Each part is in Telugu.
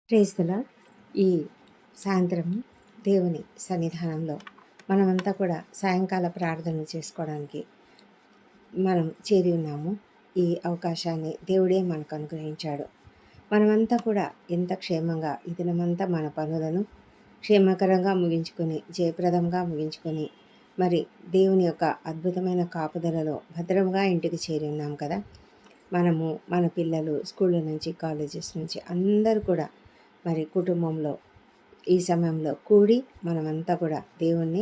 Praise the lord. ఈ సాయంత్రం దేవుని సన్నిధానంలో మనమంతా కూడా సాయంకాల ప్రార్థన చేసుకోవడానికి మనం చేరి ఉన్నాము. ఈ అవకాశాన్ని దేవుడే మనకు అనుగ్రహించాడు. మనమంతా కూడా ఎంత క్షేమంగా ఈ దినమంతా మన పనులను క్షేమకరంగా ముగించుకొని జయప్రదంగా ముగించుకొని మరి దేవుని యొక్క అద్భుతమైన కాపుదలలో భద్రంగా ఇంటికి చేరి ఉన్నాం కదా. మనము మన పిల్లలు స్కూళ్ళ నుంచి కాలేజెస్ నుంచి అందరూ కూడా మరి కుటుంబంలో ఈ సమయంలో కూడి మనమంతా కూడా దేవుణ్ణి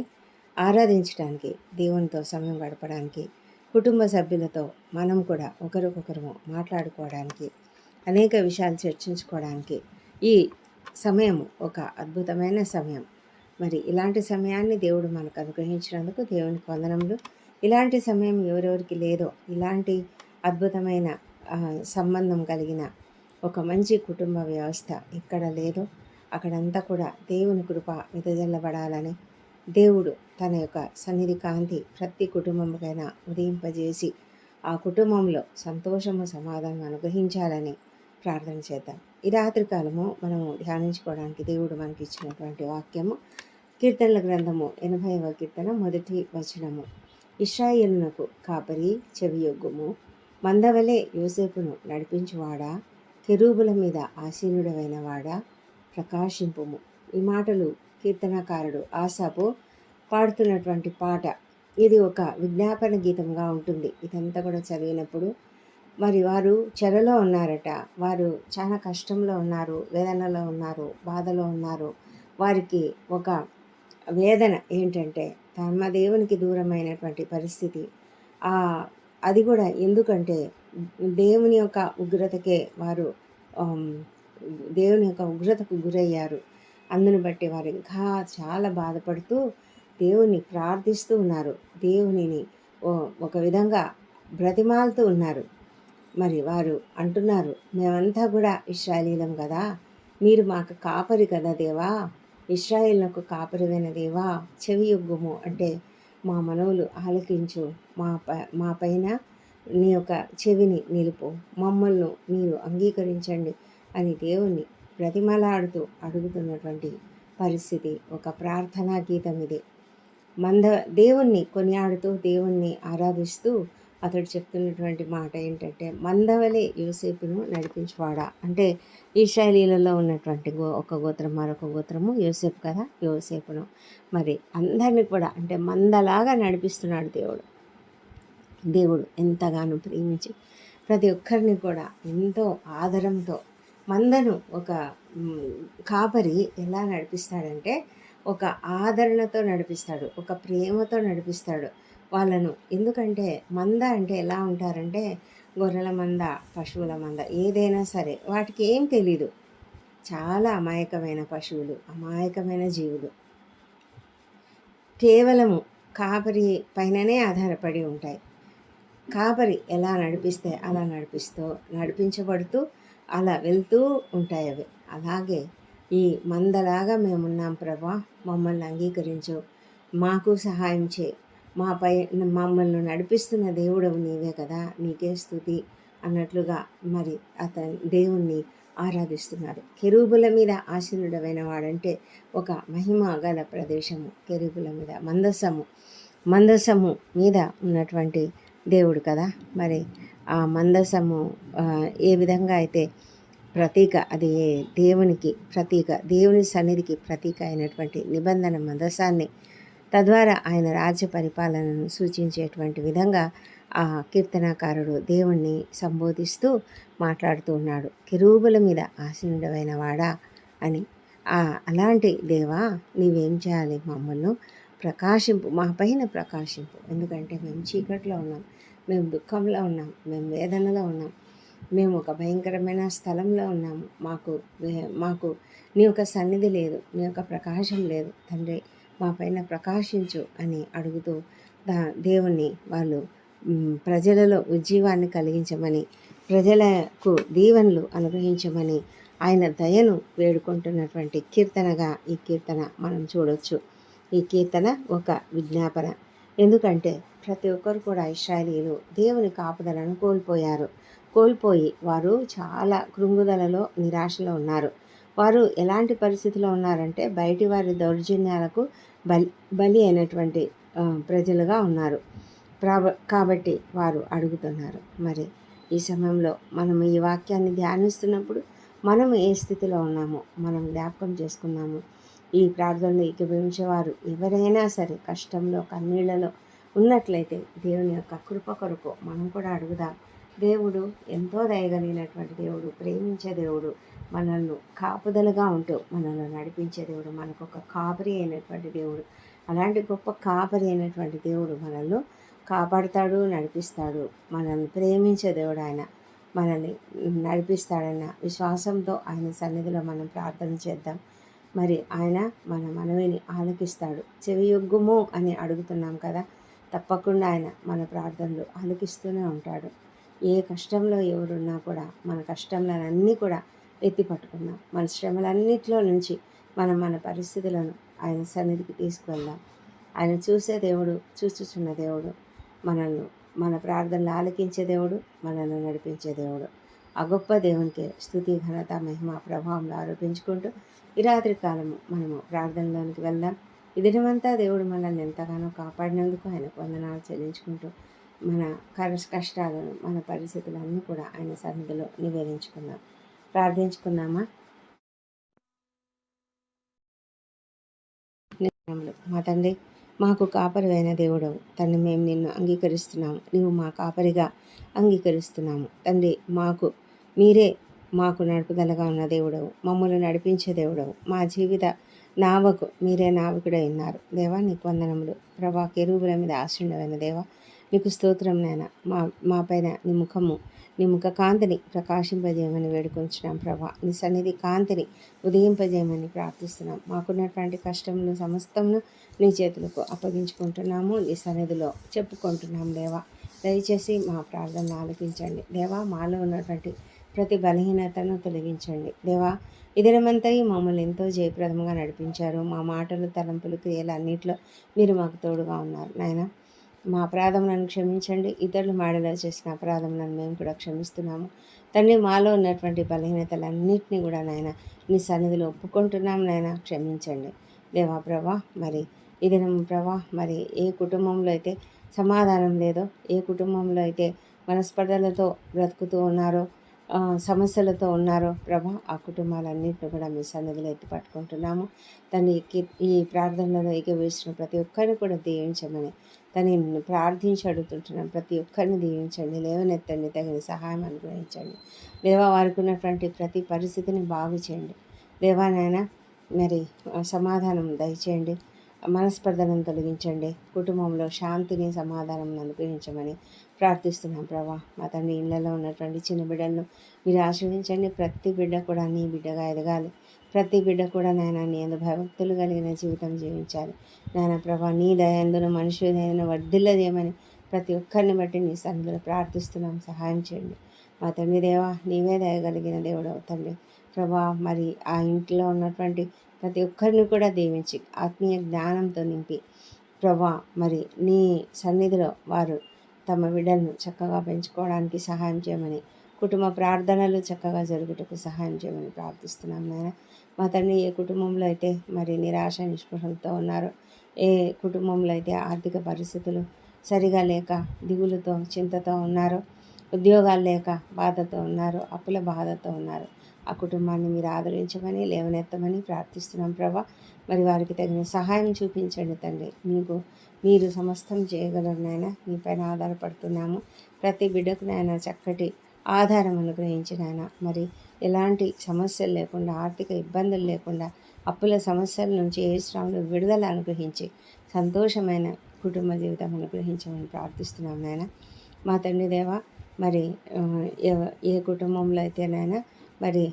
ఆరాధించడానికి, దేవునితో సమయం గడపడానికి, కుటుంబ సభ్యులతో మనం కూడా ఒకరికొకరు మాట్లాడుకోవడానికి, అనేక విషయాలు చర్చించుకోవడానికి ఈ సమయం ఒక అద్భుతమైన సమయం. మరి ఇలాంటి సమయాన్ని దేవుడు మనకు అనుగ్రహించినందుకు దేవునికి వందనములు. ఇలాంటి సమయం ఎవరెవరికి లేదో, ఇలాంటి అద్భుతమైన సంబంధం కలిగిన ఒక మంచి కుటుంబ వ్యవస్థ ఎక్కడ లేదో అక్కడంతా కూడా దేవుని కృప వెదజల్లబడాలని దేవుడు తన యొక్క సన్నిధి కాంతి ప్రతి కుటుంబంకైనా ఉదయింపజేసి ఆ కుటుంబంలో సంతోషము సమాధానం అనుగ్రహించాలని ప్రార్థన చేద్దాం. ఈ రాత్రి కాలము మనము ధ్యానించుకోవడానికి దేవుడు మనకి ఇచ్చినటువంటి వాక్యము కీర్తనల గ్రంథము 80వ కీర్తన 1వ వచనము. ఇశ్రాయేలునకు కాపరి చెవియొగ్గుము, మందవలే యోసేపును నడిపించువాడా, కెరూబుల మీద ఆసీనుడమైన వాడా ప్రకాశింపుము. ఈ మాటలు కీర్తనకారుడు ఆసాపు పాడుతున్నటువంటి పాట. ఇది ఒక విజ్ఞాపన గీతంగా ఉంటుంది. ఇదంతా కూడా చదివినప్పుడు మరి వారు చెరలో ఉన్నారట, వారు చాలా కష్టంలో ఉన్నారు, వేదనలో ఉన్నారు, బాధలో ఉన్నారు. వారికి ఒక వేదన ఏంటంటే తమ దేవునికి దూరమైనటువంటి పరిస్థితి. అది కూడా ఎందుకంటే దేవుని యొక్క ఉగ్రతకే వారు దేవుని యొక్క ఉగ్రతకు గురయ్యారు. అందును బట్టి వారు ఇంకా చాలా బాధపడుతూ దేవుని ప్రార్థిస్తూ ఉన్నారు, దేవునిని ఒక విధంగా బ్రతిమాలుతూ ఉన్నారు. మరి వారు అంటున్నారు, మేమంతా కూడా ఇశ్రాయేలీలం కదా, మీరు మాకు కాపరి కదా దేవా, ఇశ్రాయేలునకు కాపరివైన దేవా చెవియొగ్గుము అంటే మా మనవులు ఆలకించు, మా పైన నీ యొక్క చెవిని నిలుపు, మమ్మల్ని మీరు అంగీకరించండి అని దేవుణ్ణి బ్రతిమలాడుతూ అడుగుతున్నటువంటి పరిస్థితి. ఒక ప్రార్థనా గీతం ఇది. దేవుణ్ణి కొనియాడుతూ దేవుణ్ణి ఆరాధిస్తూ అతడు చెప్తున్నటువంటి మాట ఏంటంటే, మందవలే యోసేపును నడిపించువాడా అంటే ఇశ్రాయేలీలలో ఉన్నటువంటి ఒక గోత్రం మరొక గోత్రము యోసేపు కదా, యోసేపును మరి అందరినీ కూడా అంటే మందలాగా నడిపిస్తున్నాడు దేవుడు ఎంతగానో ప్రేమించి ప్రతి ఒక్కరిని కూడా ఎంతో ఆదరంతో మందను ఒక కాపరి ఎలా నడిపిస్తాడంటే ఒక ఆదరణతో నడిపిస్తాడు, ఒక ప్రేమతో నడిపిస్తాడు వాళ్ళను. ఎందుకంటే మంద అంటే ఎలా ఉంటారంటే గొర్రెల మంద, పశువుల మంద ఏదైనా సరే వాటికి ఏం తెలీదు, చాలా అమాయకమైన పశువులు, అమాయకమైన జీవులు, కేవలము కాపరి పైననే ఆధారపడి ఉంటాయి. కాపరి ఎలా నడిపిస్తే అలా నడిపించబడుతూ అలా వెళ్తూ ఉంటాయి అవి. అలాగే ఈ మందలాగా మేమున్నాం ప్రభా, మమ్మల్ని అంగీకరించు, మాకు సహాయం చేయి, మమ్మల్ని నడిపిస్తున్న దేవుడవు నీవే కదా, నీకే స్తుతి అన్నట్లుగా మరి దేవుణ్ణి ఆరాధిస్తున్నారు. కెరూబుల మీద ఆసీనుడమైన వాడంటే ఒక మహిమ గల ప్రదేశము, కెరూబుల మీద మందసము మీద ఉన్నటువంటి దేవుడు కదా. మరి ఆ మందసము ఏ విధంగా అయితే ప్రతీక, అది దేవునికి ప్రతీక, దేవుని సన్నిధికి ప్రతీక అయినటువంటి నిబంధన మందసాన్ని, తద్వారా ఆయన రాజ్య పరిపాలనను సూచించేటువంటి విధంగా ఆ కీర్తనాకారుడు దేవుణ్ణి సంబోధిస్తూ మాట్లాడుతూ ఉన్నాడు. కెరూబుల మీద ఆసీనుడమైన వాడా అని. అలాంటి దేవా నీవేం చేయాలి, మమ్మల్ని ప్రకాశింపు, మా పైన ప్రకాశింపు. ఎందుకంటే మేము చీకట్లో ఉన్నాం, మేము దుఃఖంలో ఉన్నాం, మేము వేదనలో ఉన్నాం, మేము ఒక భయంకరమైన స్థలంలో ఉన్నాము, మాకు నీ యొక్క సన్నిధి లేదు, నీ యొక్క ప్రకాశం లేదు తండ్రి, మా పైన ప్రకాశించు అని అడుగుతూ దేవుణ్ణి వాళ్ళు ప్రజలలో ఉజ్జీవాన్ని కలిగించమని, ప్రజలకు దీవెనలు అనుగ్రహించమని ఆయన దయను వేడుకుంటున్నటువంటి కీర్తనగా ఈ కీర్తన మనం చూడొచ్చు. ఈ కీర్తన ఒక విజ్ఞాపన. ఎందుకంటే ప్రతి ఒక్కరు కూడా ఇశ్రాయేలీయులు దేవుని కాపుదలను కోల్పోయి వారు చాలా కృంగుదలలో నిరాశలో ఉన్నారు. వారు ఎలాంటి పరిస్థితిలో ఉన్నారంటే బయటి వారి దౌర్జన్యాలకు బలి బలి అయినటువంటి ప్రజలుగా ఉన్నారు. కాబట్టి వారు అడుగుతున్నారు. మరి ఈ సమయంలో మనం ఈ వాక్యాన్ని ధ్యానిస్తున్నప్పుడు మనం ఏ స్థితిలో ఉన్నామో మనం జ్ఞాపకం చేసుకున్నాము. ఈ ప్రార్థనలో ఏకీభవించేవారు ఎవరైనా సరే కష్టంలో కన్నీళ్లలో ఉన్నట్లయితే దేవుని యొక్క కృప కొరకు మనం కూడా అడుగుదాం. దేవుడు ఎంతో దయగలిగినటువంటి దేవుడు, ప్రేమించే దేవుడు, మనల్ని కాపుదలుగా ఉంటూ మనల్ని నడిపించే దేవుడు, మనకు ఒక కాపరి అయినటువంటి దేవుడు. అలాంటి గొప్ప కాపరి అయినటువంటి దేవుడు మనల్ని కాపాడుతాడు, నడిపిస్తాడు. మనల్ని ప్రేమించే దేవుడు ఆయన. మనల్ని నడిపిస్తాడన్న విశ్వాసంతో ఆయన సన్నిధిలో మనం ప్రార్థన చేద్దాం. మరి ఆయన మన మనవిని ఆలకిస్తాడు. చెవియొగ్గుము అని అడుగుతున్నాం కదా, తప్పకుండా ఆయన మన ప్రార్థనలు ఆలకిస్తూనే ఉంటాడు. ఏ కష్టంలో ఎవరున్నా కూడా మన కష్టంలన్నీ కూడా ఎత్తి పట్టుకుందాం. మన శ్రమలన్నిటిలో నుంచి మనం మన పరిస్థితులను ఆయన సన్నిధికి తీసుకువెళ్దాం. ఆయన చూసే దేవుడు, చూచుచున్న దేవుడు, మనల్ని మన ప్రార్థనలు ఆలకించే దేవుడు, మనల్ని నడిపించే దేవుడు. ఆ గొప్ప దేవునికి స్తుతి, ఘనత, మహిమ, ప్రభావంలో ఆరోపించుకుంటూ ఈ రాత్రి కాలము మనము ప్రార్థనలోనికి వెళ్దాం. ఈ దినమంతా దేవుడు మనల్ని ఎంతగానో కాపాడినందుకు ఆయనకు వందనాలు చెల్లించుకుంటూ మన కష్టాలను, మన పరిస్థితులన్నీ కూడా ఆయన సన్నిధిలో నివేదించుకుందాం. ప్రార్థించుకుందామా? మా తండ్రి, మాకు కాపరివైన దేవుడవు తండ్రి, మేము నిన్ను అంగీకరిస్తున్నాము. నీవు మా కాపరిగా అంగీకరిస్తున్నాము తండ్రి. మీరే మాకు నడుపుదలగా ఉన్న దేవుడవు, మమ్మల్ని నడిపించే దేవుడవు. మా జీవిత నావకు మీరే నావికుడై ఉన్నారు దేవా. నీకు వందనములు ప్రభా. కెరూబుల మీద ఆశీనుడైన దేవా, నీకు స్తోత్రం నాయన. మా పైన నీ ముఖ కాంతిని ప్రకాశింపజేయమని వేడుకొంచున్నాం ప్రభా. నీ సన్నిధి కాంతిని ఉదయింపజేయమని ప్రార్థిస్తున్నాం. మాకున్నటువంటి కష్టములు సమస్తమును నీ చేతులకు అప్పగించుకుంటున్నాము. నీ సన్నిధిలో చెప్పుకుంటున్నాం దేవా. దయచేసి మా ప్రార్థనలు ఆలకించండి దేవా. మాలో ఉన్నటువంటి ప్రతి బలహీనతను తొలగించండి దేవా. ఈ దినమంతా మమ్మల్ని ఎంతో జయప్రదంగా నడిపించారు. మా మాటలు, తలంపులు, క్రియలు అన్నింటిలో మీరు మాకు తోడుగా ఉన్నారు నాయన. మా అపరాధములను క్షమించండి. ఇతరులు మాడలో చేసిన అపరాధములను మేము కూడా క్షమిస్తున్నాము తండ్రి. మాలో ఉన్నటువంటి బలహీనతలన్నింటినీ కూడా నాయన నీ సన్నిధిలో ఒప్పుకుంటున్నాం నాయన. క్షమించండి దేవా ప్రభా. మరి ఈ దినం ప్రభా, మరి ఏ కుటుంబంలో అయితే సమాధానం లేదో, ఏ కుటుంబంలో అయితే మనస్పర్ధలతో బ్రతుకుతూ ఉన్నారో, సమస్యలతో ఉన్నారో ప్రభా, ఆ కుటుంబాలన్నింటినీ కూడా మీ సన్నిధిలో ఎత్తి పట్టుకుంటున్నాము తండ్రి. ఈ ప్రార్థనలలో ఏకీభవిస్తున్న ప్రతి ఒక్కరిని కూడా దీవించమని తను ప్రార్థించి అడుగుతుంటున్నాం. ప్రతి ఒక్కరిని దీవించండి, లేవనెత్తండి, తగిన సహాయం అనుగ్రహించండి దేవా. వారికి ఉన్నటువంటి ప్రతి పరిస్థితిని బాగు చేయండి దేవా నాయన. మరి సమాధానం దయచేయండి, మనస్పర్ధలను తొలగించండి, కుటుంబంలో శాంతిని, సమాధానం అనుగ్రహించమని ప్రార్థిస్తున్నాం ప్రభా. మా తండ్రి, ఇళ్లలో ఉన్నటువంటి చిన్న బిడ్డలను మీరు ఆశీర్వదించండి. ప్రతి బిడ్డ కూడా నీ బిడ్డగా ఎదగాలి. ప్రతి బిడ్డ కూడా నాయన నీ యందు భయభక్తులు కలిగిన జీవితం జీవించాలి నాయన ప్రభా. నీ దయందును మనుషుల దయను వర్ధిల్లజేయమని ప్రతి ఒక్కరిని బట్టి నీ సన్నిధిలో ప్రార్థిస్తున్నాం. సహాయం చేయండి మా తండ్రి దేవా. నీవే దయగలిగిన దేవుడు తండ్రి ప్రభా. మరి ఆ ఇంట్లో ఉన్నటువంటి ప్రతి ఒక్కరిని కూడా దీవించి ఆత్మీయ జ్ఞానంతో నింపి ప్రభా, మరి నీ సన్నిధిలో వారు తమ బిడ్డలను చక్కగా పెంచుకోవడానికి సహాయం చేయమని, కుటుంబ ప్రార్థనలు చక్కగా జరుగుటకు సహాయం చేయమని ప్రార్థిస్తున్నాం నాయన. మా తండ్రి, ఏ కుటుంబంలో అయితే మరి నిరాశ నిస్పృహలతో ఉన్నారో, ఏ కుటుంబంలో అయితే ఆర్థిక పరిస్థితులు సరిగా లేక దిగులుతో చింతతో ఉన్నారో, ఉద్యోగాలు లేక బాధతో ఉన్నారు, అప్పుల బాధతో ఉన్నారు, ఆ కుటుంబాన్ని మీరు ఆదరించమని, లేవనెత్తమని ప్రార్థిస్తున్నాం ప్రభా. మరి వారికి తగిన సహాయం చూపించండి తండ్రి. మీరు సమస్తం చేయగలరు నాయన. మీ పైన ఆధారపడుతున్నాము. ప్రతి బిడ్డకు నాయన చక్కటి ఆధారం అనుగ్రహించిన ఆయన, మరి ఎలాంటి సమస్యలు లేకుండా, ఆర్థిక ఇబ్బందులు లేకుండా, అప్పుల సమస్యల నుంచి ఏ శ్రమలు విడుదల అనుగ్రహించి సంతోషమైన కుటుంబ జీవితం అనుగ్రహించమని ప్రార్థిస్తున్నాం నాయన. మా తండ్రి దేవా, మరి ఏ కుటుంబంలో అయితేనైనా మరి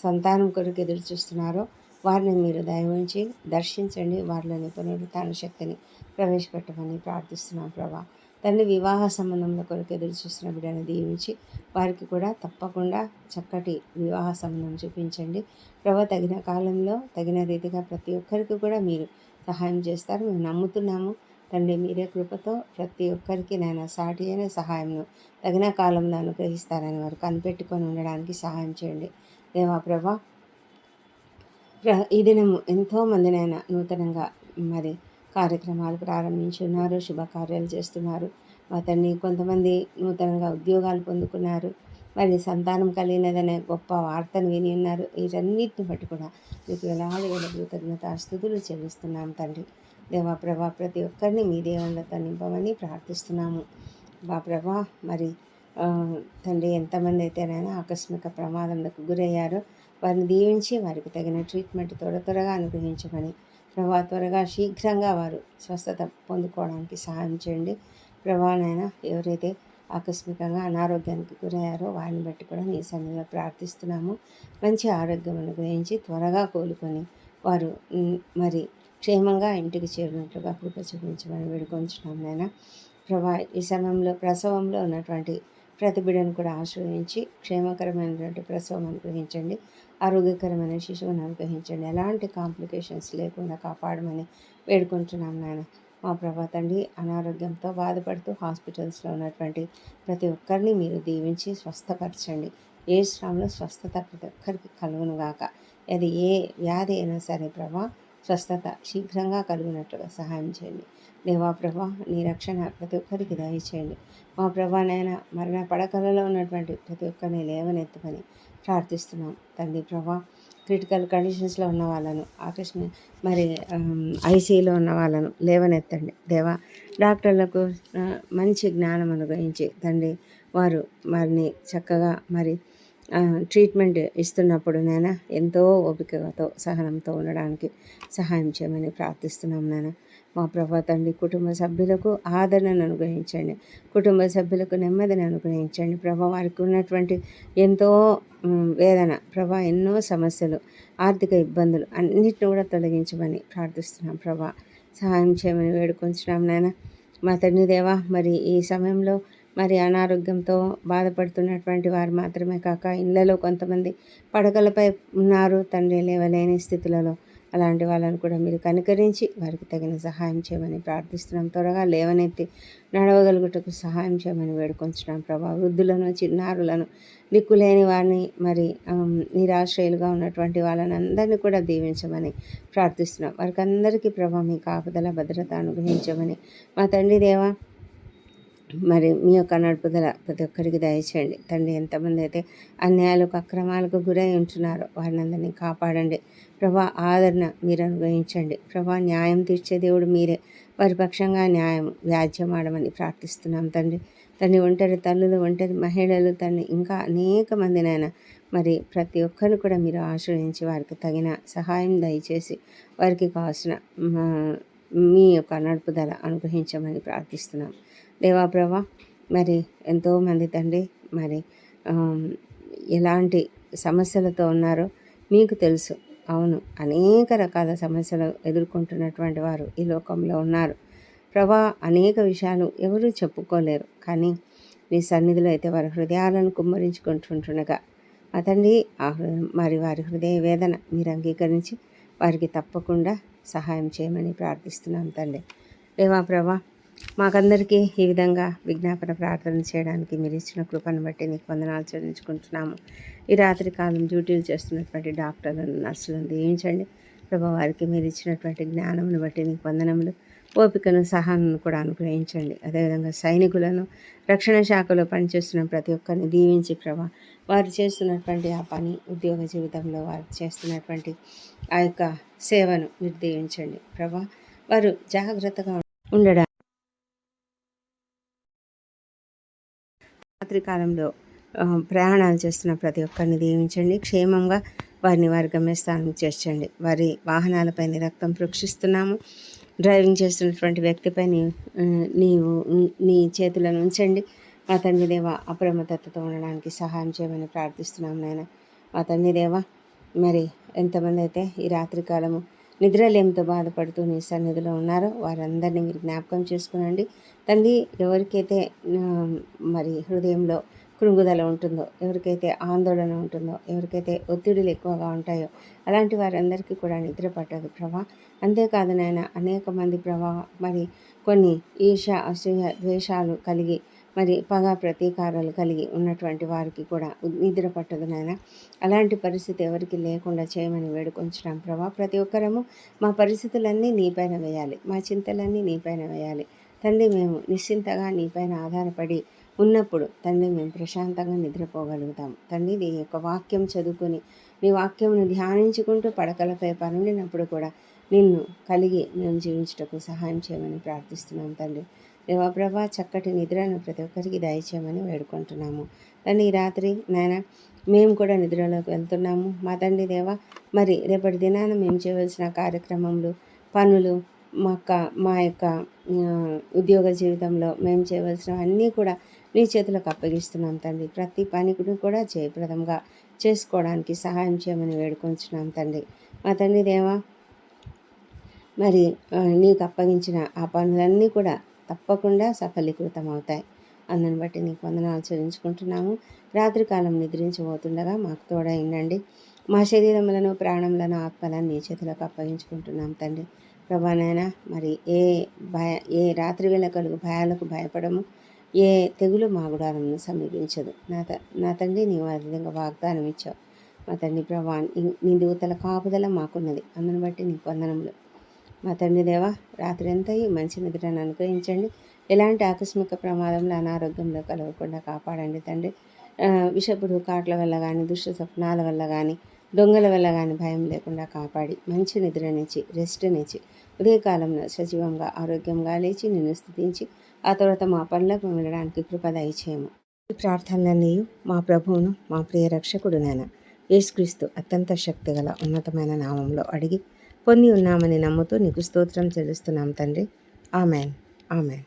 సంతానం కొరకు ఎదురు చూస్తున్నారో వారిని మీరు దయవుంచి దర్శించండి. వారిలోని పునరుత్థాన శక్తిని ప్రవేశపెట్టమని ప్రార్థిస్తున్నాం ప్రభా. తండ్రి, వివాహ సంబంధంలో కొరకు ఎదురు చూస్తున్న బిడ్డను దీవించి వారికి కూడా తప్పకుండా చక్కటి వివాహ సంబంధం చూపించండి ప్రభా. తగిన కాలంలో తగిన రీతిగా ప్రతి ఒక్కరికి కూడా మీరు సహాయం చేస్తారు మేము నమ్ముతున్నాము తండ్రి. మీరే కృపతో ప్రతి ఒక్కరికి నాయన సాటి అయిన సహాయంను తగిన కాలంలో అనుగ్రహిస్తారని వారు కనిపెట్టుకొని ఉండడానికి సహాయం చేయండి దేవా ప్రభా. ఈ దినము ఎంతోమంది నాయన నూతనంగా మరి కార్యక్రమాలు ప్రారంభించున్నారు, శుభకార్యాలు చేస్తున్నారు. మా తండ్రి కొంతమంది నూతనంగా ఉద్యోగాలు పొందుకున్నారు, మరి సంతానం కలిగినదనే గొప్ప వార్తను విని ఉన్నారు. వీటన్నిటిని బట్టి కూడా మీకు వేలాది వేల కృతజ్ఞతాస్తుతులు చెల్లిస్తున్నాం తండ్రి. దేవా ప్రభా, ప్రతి ఒక్కరిని మీ దేవుళ్ళతో నింపమని ప్రార్థిస్తున్నాము. బా ప్రభా, మరి తండ్రి ఎంతమంది అయితేనైనా ఆకస్మిక ప్రమాదంలకు గురయ్యారో వారిని దీవించి వారికి తగిన ట్రీట్మెంట్ త్వరగా అనుగ్రహించమని ప్రభా, త్వరగా శీఘ్రంగా వారు స్వస్థత పొందుకోవడానికి సహాయం చేయండి. ప్రభానైనా ఎవరైతే ఆకస్మికంగా అనారోగ్యానికి గురయ్యారో వారిని బట్టి కూడా నీ సన్నిధిలో ప్రార్థిస్తున్నాము. మంచి ఆరోగ్యం అనుగ్రహించి త్వరగా కోలుకొని వారు మరి క్షేమంగా ఇంటికి చేరినట్లుగా కృప చూపించమని వేడుకొంచున్నాం నాయన. ప్రభా, ఈ సమయంలో ప్రసవంలో ఉన్నటువంటి ప్రతి బిడ్డను కూడా ఆశ్రయించి క్షేమకరమైనటువంటి ప్రసవం అనుగ్రహించండి. ఆరోగ్యకరమైన శిశువును అనుగ్రహించండి. ఎలాంటి కాంప్లికేషన్స్ లేకుండా కాపాడమని వేడుకుంటున్నాం నాయన. మా ప్రభా తండ్రి, అనారోగ్యంతో బాధపడుతూ హాస్పిటల్స్లో ఉన్నటువంటి ప్రతి ఒక్కరిని మీరు దీవించి స్వస్థపరచండి. ఏ శ్రమలో స్వస్థత ప్రతి ఒక్కరికి కలుగునుగాక. అది ఏ వ్యాధి అయినా సరే ప్రభా, స్వస్థత శీఘ్రంగా కలిగినట్లుగా సహాయం చేయండి. దేవా ప్రభా, నీ రక్షణ ప్రతి ఒక్కరికి దయచేయండి. మా ప్రభానైనా మరణ పడకలలో ఉన్నటువంటి ప్రతి ఒక్కరిని లేవనెత్తమని ప్రార్థిస్తున్నాం తండ్రి. ప్రభా, క్రిటికల్ కండిషన్స్లో ఉన్న వాళ్ళను మరి ఐసీలో ఉన్న వాళ్ళను లేవనెత్తండి దేవా. డాక్టర్లకు మంచి జ్ఞానం అనుగ్రహించి తండ్రి, వారు వారిని చక్కగా మరి ట్రీట్మెంట్ ఇస్తున్నప్పుడు నాయన ఎంతో ఓపికతో సహనంతో ఉండడానికి సహాయం చేయమని ప్రార్థిస్తున్నాం నాయన. మా ప్రభా తండ్రి, కుటుంబ సభ్యులకు ఆదరణను అనుగ్రహించండి. కుటుంబ సభ్యులకు నెమ్మదిని అనుగ్రహించండి ప్రభా. వారికి ఉన్నటువంటి ఎంతో వేదన ప్రభా, ఎన్నో సమస్యలు, ఆర్థిక ఇబ్బందులు అన్నిటిని కూడా తొలగించమని ప్రార్థిస్తున్నాం ప్రభా. సహాయం చేయమని వేడుకొంచున్నాం నాయన. మా తండ్రి దేవా, మరి ఈ సమయంలో మరి అనారోగ్యంతో బాధపడుతున్నటువంటి వారు మాత్రమే కాక ఇళ్లలో కొంతమంది పడకలపై ఉన్నారు తండ్రి, లేవలేని స్థితులలో. అలాంటి వాళ్ళని కూడా మీరు కనికరించి వారికి తగిన సహాయం చేయమని ప్రార్థిస్తున్నాం. త్వరగా లేవనెత్తి నడవగలుగుటకు సహాయం చేయమని వేడుకొంచున్నాం ప్రభా. వృద్ధులను, చిన్నారులను, దిక్కులేని వారిని, మరి నిరాశ్రయులుగా ఉన్నటువంటి వాళ్ళని అందరినీ కూడా దీవించమని ప్రార్థిస్తున్నాం. వారికి అందరికీ ప్రభా మీ కాపుదల భద్రత అనుగ్రహించమని మా తండ్రి దేవా, మరి మీ యొక్క నడుపుదల ప్రతి ఒక్కరికి దయచేయండి తండ్రి. ఎంతమంది అయితే అన్యాయాలకు అక్రమాలకు గురై ఉంటున్నారో వారిని అందరినీ కాపాడండి ప్రభా. ఆదరణ మీరు అనుగ్రహించండి ప్రభా. న్యాయం తీర్చే దేవుడు మీరే. వారి పక్షంగా న్యాయం వ్యాజ్యం ఆడమని ప్రార్థిస్తున్నాం తండ్రి. ఒంటరి తల్లులు, ఒంటరి మహిళలు తండ్రి, ఇంకా అనేక మందినైనా మరి ప్రతి ఒక్కరిని కూడా మీరు ఆశ్రయించి వారికి తగిన సహాయం దయచేసి వారికి కావాల్సిన మీ యొక్క నడుపుదల అనుగ్రహించమని ప్రార్థిస్తున్నాం దేవా ప్రభా. మరి ఎంతోమంది తండ్రి మరి ఎలాంటి సమస్యలతో ఉన్నారో మీకు తెలుసు. అవును, అనేక రకాల సమస్యలు ఎదుర్కొంటున్నటువంటి వారు ఈ లోకంలో ఉన్నారు ప్రభా. అనేక విషయాలు ఎవరూ చెప్పుకోలేరు, కానీ మీ సన్నిధిలో అయితే వారి హృదయాలను కుమ్మరించుకుంటుండగా అతండి మరి వారి హృదయ వేదన మీరు అంగీకరించి వారికి తప్పకుండా సహాయం చేయమని ప్రార్థిస్తున్నాం తండ్రి. దేవా ప్రభా, మాకందరికీ ఈ విధంగా విజ్ఞాపన ప్రార్థన చేయడానికి మీరు ఇచ్చిన కృపను బట్టి నీకు వందనాలు చెల్లించుకుంటున్నాము. ఈ రాత్రి కాలం డ్యూటీలు చేస్తున్నటువంటి డాక్టర్లను, నర్సులను దీవించండి ప్రభా. వారికి మీరు ఇచ్చినటువంటి జ్ఞానమును బట్టి నీకు వందనములు. ఓపికను, సహనాన్ని కూడా అనుగ్రహించండి. అదేవిధంగా సైనికులను, రక్షణ శాఖలో పనిచేస్తున్న ప్రతి ఒక్కరిని దీవించి ప్రభా, వారు చేస్తున్నటువంటి ఆ పని, ఉద్యోగ జీవితంలో వారు చేస్తున్నటువంటి ఆ యొక్క సేవను మీరు దీవించండి ప్రభా. వారు జాగ్రత్తగా ఉండడానికి రాత్రి కాలంలో ప్రయాణాలు చేస్తున్న ప్రతి ఒక్కరిని దీవించండి. క్షేమంగా వారిని వారి గమ్యస్థానం చేర్చండి. వారి వాహనాలపై రక్తం ప్రోక్షిస్తున్నాము. డ్రైవింగ్ చేస్తున్నటువంటి వ్యక్తిపై నీవు నీ చేతులను ఉంచండి మా తండ్రి దేవ. అప్రమత్తతతో ఉండడానికి సహాయం చేయమని ప్రార్థిస్తున్నాం నాయన. మా తండ్రి దేవ, మరి ఎంతమంది అయితే ఈ రాత్రికాలము నిద్రలేమితో బాధపడుతూ నీ సన్నిధిలో ఉన్నారో వారందరినీ మీరు జ్ఞాపకం చేసుకునండి తండ్రి. ఎవరికైతే మరి హృదయంలో కృంగుదల ఉంటుందో, ఎవరికైతే ఆందోళన ఉంటుందో, ఎవరికైతే ఒత్తిడులు ఎక్కువగా ఉంటాయో అలాంటి వారందరికీ కూడా నిద్ర పట్టదు ప్రభా. అంతేకాదు నాయన, అనేక మంది ప్రభా మరి కొన్ని ఈర్ష్య, అసూయ, ద్వేషాలు కలిగి మరి పగ ప్రతీకారాలు కలిగి ఉన్నటువంటి వారికి కూడా నిద్ర పట్టదు నాయన. అలాంటి పరిస్థితి ఎవరికి లేకుండా చేయమని వేడుకొంచున్నాం ప్రభా. ప్రతి ఒక్కరము మా పరిస్థితులన్నీ నీపైన వేయాలి, మా చింతలన్నీ నీపైన వేయాలి తండ్రి. మేము నిశ్చింతగా నీపైన ఆధారపడి ఉన్నప్పుడు తండ్రి మేము ప్రశాంతంగా నిద్రపోగలుగుతాం తండ్రి. నీ యొక్క వాక్యం చదువుకొని నీ వాక్యంను ధ్యానించుకుంటూ పడకలపై పనుండినప్పుడు కూడా నిన్ను కలిగి మేము జీవించుటకు సహాయం చేయమని ప్రార్థిస్తున్నాం తండ్రి. దేవప్రభ చక్కటి నిద్రను ప్రతి ఒక్కరికి దయచేయమని వేడుకుంటున్నాము తండ్రి. ఈ రాత్రి నాయన మేము కూడా నిద్రలోకి వెళ్తున్నాము మా తండ్రి దేవ. మరి రేపటి దినాన మేము చేయవలసిన కార్యక్రమములు, పనులు, మా యొక్క ఉద్యోగ జీవితంలో మేము చేయవలసినవన్నీ కూడా నీ చేతులకు అప్పగిస్తున్నాం తండ్రి. ప్రతి పనిని కూడా జయప్రదంగా చేసుకోవడానికి సహాయం చేయమని వేడుకొంచున్నాం తండ్రి. మా తండ్రి దేవ, మరి నీకు అప్పగించిన ఆ పనులన్నీ కూడా తప్పకుండా సఫలీకృతం అవుతాయి. అందుని బట్టి నీకు వందనాలు చెల్లించుకుంటున్నాము. రాత్రికాలం నిద్రించబోతుండగా మాకు తోడై ఉండండి. మా శరీరములను, ప్రాణములను, ఆత్మలను నీ చేతులకు అప్పగించుకుంటున్నాం తండ్రి. ప్రభానైనా మరి ఏ రాత్రి వేళ కలుగు భయాలకు భయపడము, ఏ తెగులు మా గుడారంను సమీపించదు నా తండ్రి. నీవు ఆ విధంగా వాగ్దానం ఇచ్చావు మా తండ్రి. ప్రభా నీ దూతల కాపుదల మాకున్నది. అందుని బట్టి నీకు వందనములు మా తండ్రి దేవ. రాత్రి అంతా మంచి నిద్రను అనుగ్రహించండి. ఎలాంటి ఆకస్మిక ప్రమాదంలో, అనారోగ్యంలో కలగకుండా కాపాడండి తండ్రి. విషపుడు కాట్ల వల్ల కానీ, దుష్ట స్వప్నాల వల్ల కానీ, దొంగల వల్ల కానీ భయం లేకుండా కాపాడి మంచి నిద్రనిచ్చి రెస్ట్నిచ్చి ఉదయకాలంలో సజీవంగా ఆరోగ్యంగా లేచి నిన్ను స్తుతించి ఆ తర్వాత మా పనులకు వెళ్ళడానికి కృప దయచేయము. ఈ ప్రార్థనలన్నీ మా ప్రభువును, మా ప్రియ రక్షకుడునైన యేసుక్రీస్తు అత్యంత శక్తిగల ఉన్నతమైన నామంలో అడిగి పొంది ఉన్నామని నమ్ముతూ నీకు స్తోత్రం చెల్లిస్తున్నాం తండ్రి. Amen, amen.